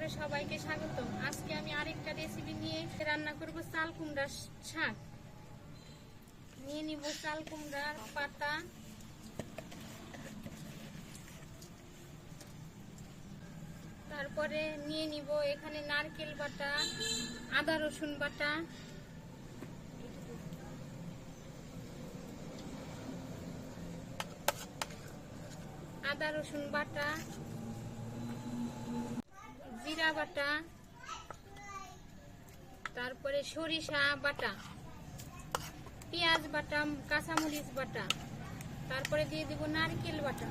পরিবারে সবাইকে স্বাগতম। আজকে আমি আরেকটা রেসিপি নিয়ে রান্না করব চাল কুমড়ার শাক। নিয়ে নিব চাল কুমড়ার পাতা, তারপরে নিয়ে নিব এখানে নারকেল বাটা, আদা রসুন বাটা, জিরা বাটা, তারপরে সরিষা বাটা, পেঁয়াজ বাটা, কাঁচামরিচ বাটা, তারপরে দিয়ে দিব নারকেল বাটা,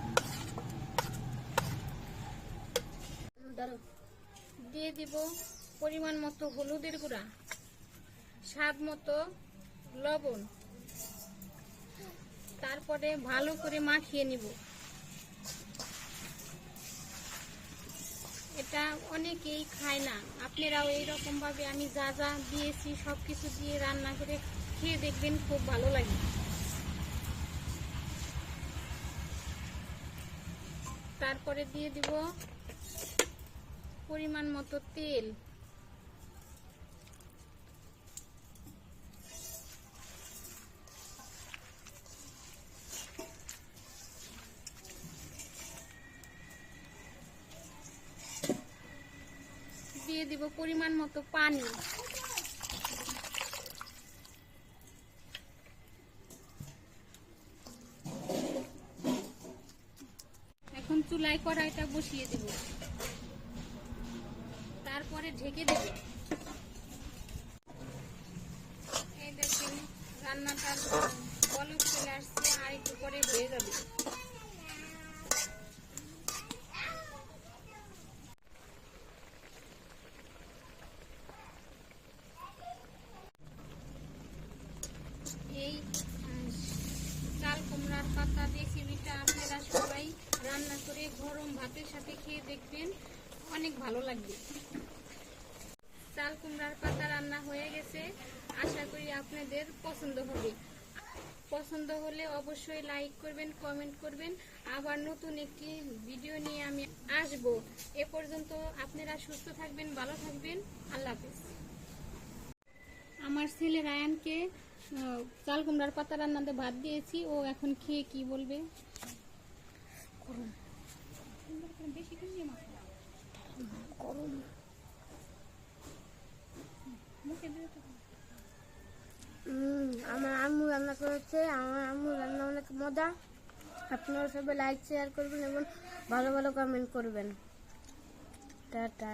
দিয়ে দিব পরিমাণ মতো হলুদের গুঁড়া, স্বাদ মতো লবণ, তারপরে ভালো করে মাখিয়ে নিব। এটা অনেকেই খায় না, আপনারাও এইরকম ভাবে আমি যা যা দিয়েছি সবকিছু দিয়ে রান্না করে খেয়ে দেখবেন, খুব ভালো লাগে। তারপরে দিয়ে দিব পরিমাণ মতো তেল, দিয়ে দিব পরিমাণ মতো পানি। এখন চুলায় কড়াইটা বসিয়ে দেব, তারপরে ঢেকে দেব। এই দেখেন রান্নাটার বলক চলে আসছে, আর একটু পরে হয়ে যাবে। এই চাল কুমড়ার পাতা রেসিপিটা আপনারা সবাই রান্না করে গরম ভাতের সাথে খেয়ে দেখবেন, অনেক ভালো লাগবে। চাল কুমড়ার পাতা রান্না হয়ে গেছে, আশা করি আপনাদের পছন্দ হবে। পছন্দ হলে অবশ্যই লাইক করবেন, কমেন্ট করবেন। আবার নতুন একটি ভিডিও নিয়ে আমি আসব। এ পর্যন্ত আপনারা সুস্থ থাকবেন, ভালো থাকবেন। আল্লাহ হাফেজ। আমার ছেলে রায়ানকে চাল কুমড়ার পাতা রান্নাতে ভাত দিয়েছি, ও এখন খেয়ে কি বলবে। আমার আম্মু রান্না করেছে, আমার আম্মু রান্না অনেক মজা। আপনারা সবাই লাইক শেয়ার করবেন এবং ভালো ভালো কমেন্ট করবেন। টাটা।